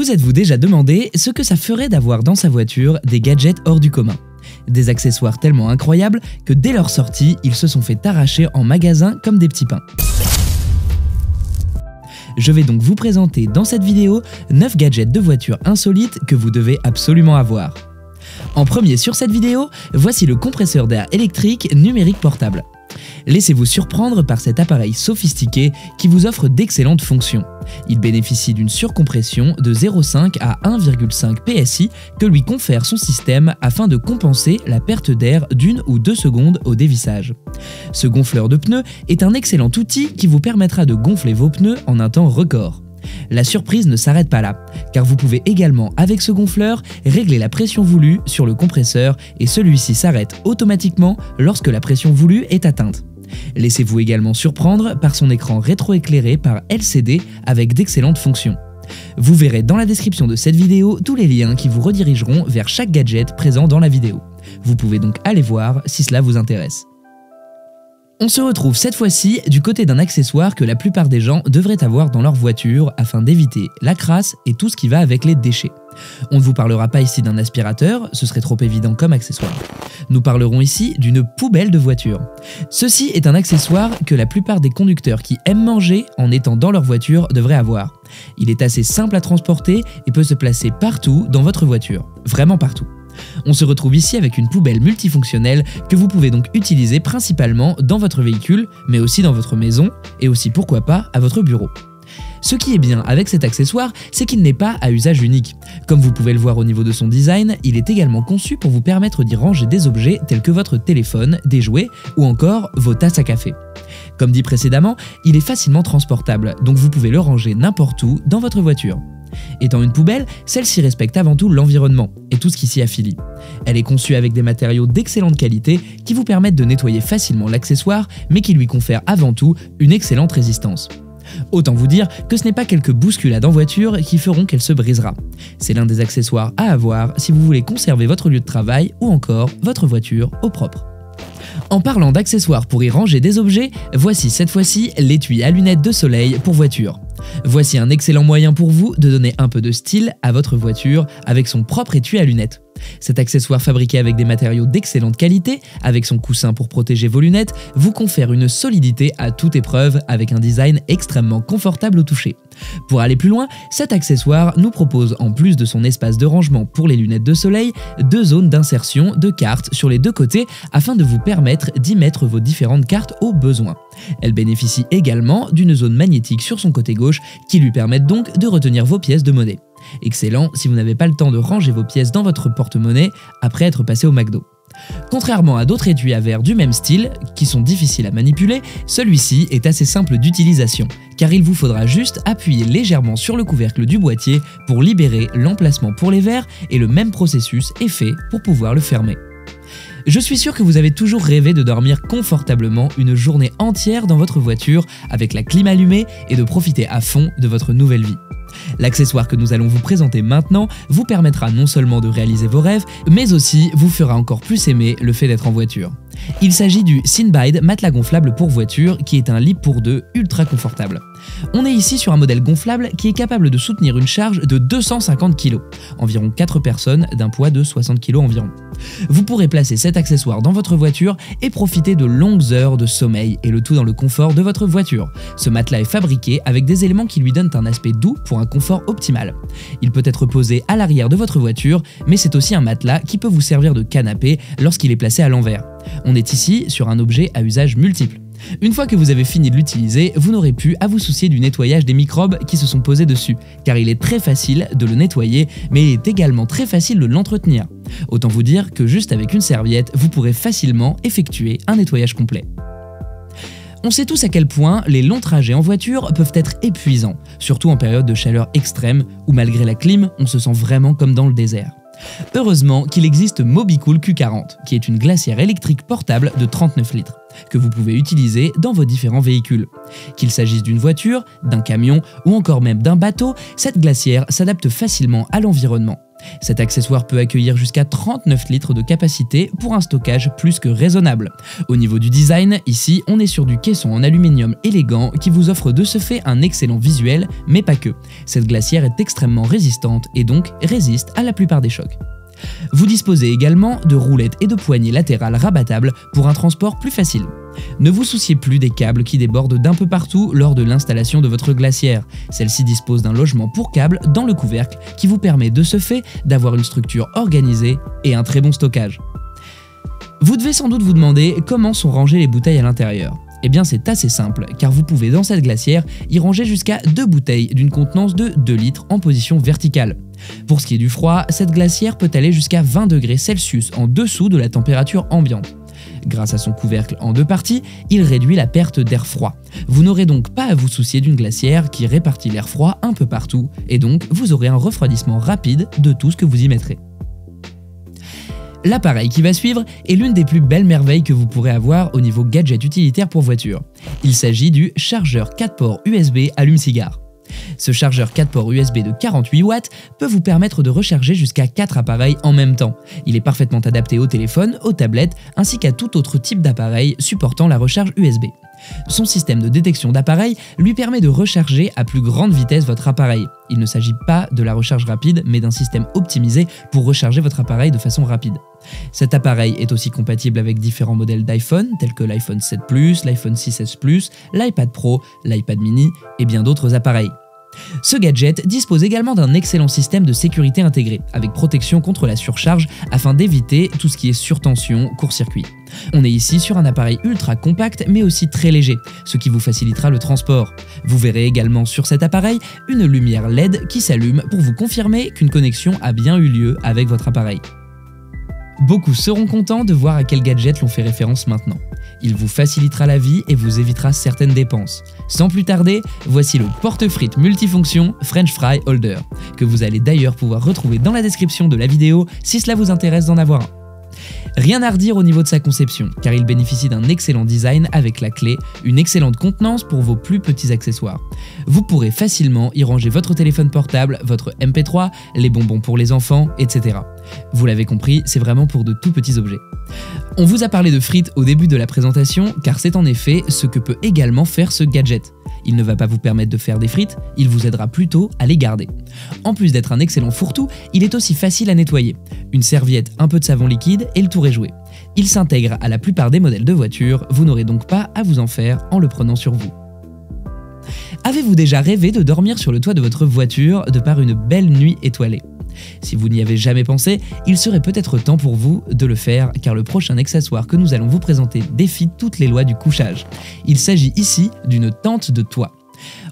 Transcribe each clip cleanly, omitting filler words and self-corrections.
Vous êtes-vous déjà demandé ce que ça ferait d'avoir dans sa voiture des gadgets hors du commun? Des accessoires tellement incroyables que dès leur sortie, ils se sont fait arracher en magasin comme des petits pains. Je vais donc vous présenter dans cette vidéo 9 gadgets de voiture insolites que vous devez absolument avoir. En premier sur cette vidéo, voici le compresseur d'air électrique numérique portable. Laissez-vous surprendre par cet appareil sophistiqué qui vous offre d'excellentes fonctions. Il bénéficie d'une surcompression de 0,5 à 1,5 PSI que lui confère son système afin de compenser la perte d'air d'1 ou 2 secondes au dévissage. Ce gonfleur de pneus est un excellent outil qui vous permettra de gonfler vos pneus en un temps record. La surprise ne s'arrête pas là, car vous pouvez également, avec ce gonfleur, régler la pression voulue sur le compresseur et celui-ci s'arrête automatiquement lorsque la pression voulue est atteinte. Laissez-vous également surprendre par son écran rétroéclairé par LCD avec d'excellentes fonctions. Vous verrez dans la description de cette vidéo tous les liens qui vous redirigeront vers chaque gadget présent dans la vidéo. Vous pouvez donc aller voir si cela vous intéresse. On se retrouve cette fois-ci du côté d'un accessoire que la plupart des gens devraient avoir dans leur voiture afin d'éviter la crasse et tout ce qui va avec les déchets. On ne vous parlera pas ici d'un aspirateur, ce serait trop évident comme accessoire. Nous parlerons ici d'une poubelle de voiture. Ceci est un accessoire que la plupart des conducteurs qui aiment manger en étant dans leur voiture devraient avoir. Il est assez simple à transporter et peut se placer partout dans votre voiture, vraiment partout. On se retrouve ici avec une poubelle multifonctionnelle que vous pouvez donc utiliser principalement dans votre véhicule, mais aussi dans votre maison et aussi pourquoi pas à votre bureau. Ce qui est bien avec cet accessoire, c'est qu'il n'est pas à usage unique. Comme vous pouvez le voir au niveau de son design, il est également conçu pour vous permettre d'y ranger des objets tels que votre téléphone, des jouets ou encore vos tasses à café. Comme dit précédemment, il est facilement transportable, donc vous pouvez le ranger n'importe où dans votre voiture. Étant une poubelle, celle-ci respecte avant tout l'environnement et tout ce qui s'y affilie. Elle est conçue avec des matériaux d'excellente qualité qui vous permettent de nettoyer facilement l'accessoire, mais qui lui confèrent avant tout une excellente résistance. Autant vous dire que ce n'est pas quelques bousculades en voiture qui feront qu'elle se brisera. C'est l'un des accessoires à avoir si vous voulez conserver votre lieu de travail ou encore votre voiture au propre. En parlant d'accessoires pour y ranger des objets, voici cette fois-ci l'étui à lunettes de soleil pour voiture. Voici un excellent moyen pour vous de donner un peu de style à votre voiture avec son propre étui à lunettes. Cet accessoire fabriqué avec des matériaux d'excellente qualité, avec son coussin pour protéger vos lunettes, vous confère une solidité à toute épreuve avec un design extrêmement confortable au toucher. Pour aller plus loin, cet accessoire nous propose en plus de son espace de rangement pour les lunettes de soleil, 2 zones d'insertion de cartes sur les 2 côtés afin de vous permettre d'y mettre vos différentes cartes au besoin. Elle bénéficie également d'une zone magnétique sur son côté gauche qui lui permettent donc de retenir vos pièces de monnaie. Excellent si vous n'avez pas le temps de ranger vos pièces dans votre porte-monnaie après être passé au McDo. Contrairement à d'autres étuis à verre du même style, qui sont difficiles à manipuler, celui-ci est assez simple d'utilisation, car il vous faudra juste appuyer légèrement sur le couvercle du boîtier pour libérer l'emplacement pour les verres et le même processus est fait pour pouvoir le fermer. Je suis sûr que vous avez toujours rêvé de dormir confortablement une journée entière dans votre voiture avec la clim allumée et de profiter à fond de votre nouvelle vie. L'accessoire que nous allons vous présenter maintenant vous permettra non seulement de réaliser vos rêves, mais aussi vous fera encore plus aimer le fait d'être en voiture. Il s'agit du Synbide matelas gonflable pour voiture qui est un lit pour 2 ultra confortable. On est ici sur un modèle gonflable qui est capable de soutenir une charge de 250 kg, environ 4 personnes d'un poids de 60 kg environ. Vous pourrez placer cet accessoire dans votre voiture et profiter de longues heures de sommeil et le tout dans le confort de votre voiture. Ce matelas est fabriqué avec des éléments qui lui donnent un aspect doux pour un confort optimal. Il peut être posé à l'arrière de votre voiture, mais c'est aussi un matelas qui peut vous servir de canapé lorsqu'il est placé à l'envers. On est ici sur un objet à usage multiple. Une fois que vous avez fini de l'utiliser, vous n'aurez plus à vous soucier du nettoyage des microbes qui se sont posés dessus, car il est très facile de le nettoyer, mais il est également très facile de l'entretenir. Autant vous dire que juste avec une serviette, vous pourrez facilement effectuer un nettoyage complet. On sait tous à quel point les longs trajets en voiture peuvent être épuisants, surtout en période de chaleur extrême, où malgré la clim, on se sent vraiment comme dans le désert. Heureusement qu'il existe Mobicool Q40, qui est une glacière électrique portable de 39 litres, que vous pouvez utiliser dans vos différents véhicules. Qu'il s'agisse d'une voiture, d'un camion ou encore même d'un bateau, cette glacière s'adapte facilement à l'environnement. Cet accessoire peut accueillir jusqu'à 39 litres de capacité pour un stockage plus que raisonnable. Au niveau du design, ici on est sur du caisson en aluminium élégant qui vous offre de ce fait un excellent visuel, mais pas que. Cette glacière est extrêmement résistante et donc résiste à la plupart des chocs. Vous disposez également de roulettes et de poignées latérales rabattables pour un transport plus facile. Ne vous souciez plus des câbles qui débordent d'un peu partout lors de l'installation de votre glacière. Celle-ci dispose d'un logement pour câbles dans le couvercle qui vous permet de ce fait d'avoir une structure organisée et un très bon stockage. Vous devez sans doute vous demander comment sont rangées les bouteilles à l'intérieur. Eh bien c'est assez simple, car vous pouvez dans cette glacière y ranger jusqu'à 2 bouteilles d'une contenance de 2 litres en position verticale. Pour ce qui est du froid, cette glacière peut aller jusqu'à 20 degrés Celsius en dessous de la température ambiante. Grâce à son couvercle en 2 parties, il réduit la perte d'air froid. Vous n'aurez donc pas à vous soucier d'une glacière qui répartit l'air froid un peu partout, et donc vous aurez un refroidissement rapide de tout ce que vous y mettrez. L'appareil qui va suivre est l'une des plus belles merveilles que vous pourrez avoir au niveau gadget utilitaire pour voiture. Il s'agit du chargeur 4 ports USB allume-cigare. Ce chargeur 4 ports USB de 48 watts peut vous permettre de recharger jusqu'à 4 appareils en même temps. Il est parfaitement adapté au téléphone, aux tablettes ainsi qu'à tout autre type d'appareil supportant la recharge USB. Son système de détection d'appareil lui permet de recharger à plus grande vitesse votre appareil. Il ne s'agit pas de la recharge rapide, mais d'un système optimisé pour recharger votre appareil de façon rapide. Cet appareil est aussi compatible avec différents modèles d'iPhone, tels que l'iPhone 7 Plus, l'iPhone 6S Plus, l'iPad Pro, l'iPad Mini et bien d'autres appareils. Ce gadget dispose également d'un excellent système de sécurité intégré, avec protection contre la surcharge afin d'éviter tout ce qui est surtension, court-circuit. On est ici sur un appareil ultra compact mais aussi très léger, ce qui vous facilitera le transport. Vous verrez également sur cet appareil une lumière LED qui s'allume pour vous confirmer qu'une connexion a bien eu lieu avec votre appareil. Beaucoup seront contents de voir à quel gadget l'on fait référence maintenant. Il vous facilitera la vie et vous évitera certaines dépenses. Sans plus tarder, voici le porte-frites multifonction French Fry Holder, que vous allez d'ailleurs pouvoir retrouver dans la description de la vidéo si cela vous intéresse d'en avoir un. Rien à redire au niveau de sa conception, car il bénéficie d'un excellent design avec la clé, une excellente contenance pour vos plus petits accessoires. Vous pourrez facilement y ranger votre téléphone portable, votre MP3, les bonbons pour les enfants, etc. Vous l'avez compris, c'est vraiment pour de tout petits objets. On vous a parlé de frites au début de la présentation, car c'est en effet ce que peut également faire ce gadget. Il ne va pas vous permettre de faire des frites, il vous aidera plutôt à les garder. En plus d'être un excellent fourre-tout, il est aussi facile à nettoyer. Une serviette, un peu de savon liquide et le tour est joué. Il s'intègre à la plupart des modèles de voitures, vous n'aurez donc pas à vous en faire en le prenant sur vous. Avez-vous déjà rêvé de dormir sur le toit de votre voiture de par une belle nuit étoilée ? Si vous n'y avez jamais pensé, il serait peut-être temps pour vous de le faire car le prochain accessoire que nous allons vous présenter défie toutes les lois du couchage. Il s'agit ici d'une tente de toit.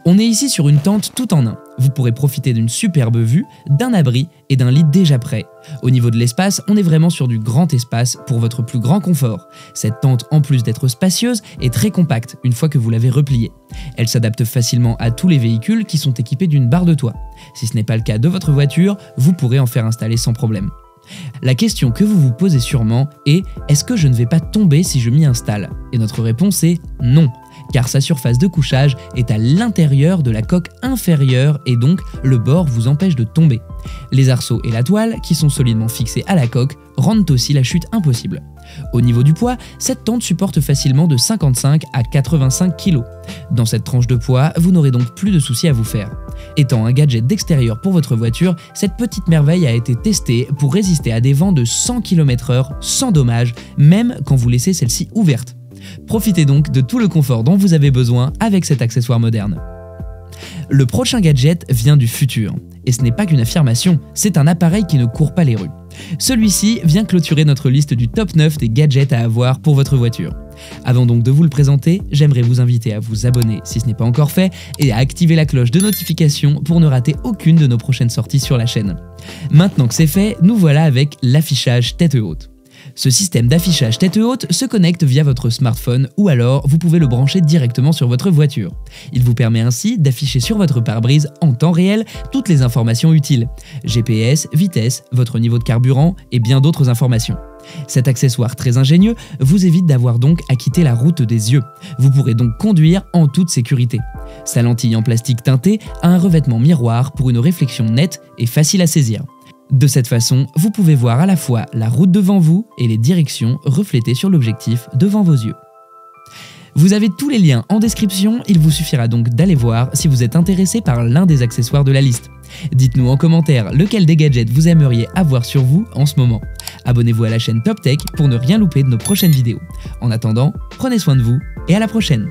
On est ici sur une tente tout en un. Vous pourrez profiter d'une superbe vue, d'un abri et d'un lit déjà prêt. Au niveau de l'espace, on est vraiment sur du grand espace pour votre plus grand confort. Cette tente, en plus d'être spacieuse, est très compacte une fois que vous l'avez repliée. Elle s'adapte facilement à tous les véhicules qui sont équipés d'une barre de toit. Si ce n'est pas le cas de votre voiture, vous pourrez en faire installer sans problème. La question que vous vous posez sûrement est « Est-ce que je ne vais pas tomber si je m'y installe ?» Et notre réponse est non, car sa surface de couchage est à l'intérieur de la coque inférieure et donc le bord vous empêche de tomber. Les arceaux et la toile, qui sont solidement fixés à la coque, rendent aussi la chute impossible. Au niveau du poids, cette tente supporte facilement de 55 à 85 kg. Dans cette tranche de poids, vous n'aurez donc plus de soucis à vous faire. Étant un gadget d'extérieur pour votre voiture, cette petite merveille a été testée pour résister à des vents de 100 km/h sans dommage, même quand vous laissez celle-ci ouverte. Profitez donc de tout le confort dont vous avez besoin avec cet accessoire moderne. Le prochain gadget vient du futur. Et ce n'est pas qu'une affirmation, c'est un appareil qui ne court pas les rues. Celui-ci vient clôturer notre liste du top 9 des gadgets à avoir pour votre voiture. Avant donc de vous le présenter, j'aimerais vous inviter à vous abonner si ce n'est pas encore fait et à activer la cloche de notification pour ne rater aucune de nos prochaines sorties sur la chaîne. Maintenant que c'est fait, nous voilà avec l'affichage tête haute. Ce système d'affichage tête haute se connecte via votre smartphone ou alors vous pouvez le brancher directement sur votre voiture. Il vous permet ainsi d'afficher sur votre pare-brise en temps réel toutes les informations utiles, GPS, vitesse, votre niveau de carburant et bien d'autres informations. Cet accessoire très ingénieux vous évite d'avoir donc à quitter la route des yeux. Vous pourrez donc conduire en toute sécurité. Sa lentille en plastique teinté a un revêtement miroir pour une réflexion nette et facile à saisir. De cette façon, vous pouvez voir à la fois la route devant vous et les directions reflétées sur l'objectif devant vos yeux. Vous avez tous les liens en description, il vous suffira donc d'aller voir si vous êtes intéressé par l'un des accessoires de la liste. Dites-nous en commentaire lequel des gadgets vous aimeriez avoir sur vous en ce moment. Abonnez-vous à la chaîne Top Tech pour ne rien louper de nos prochaines vidéos. En attendant, prenez soin de vous et à la prochaine!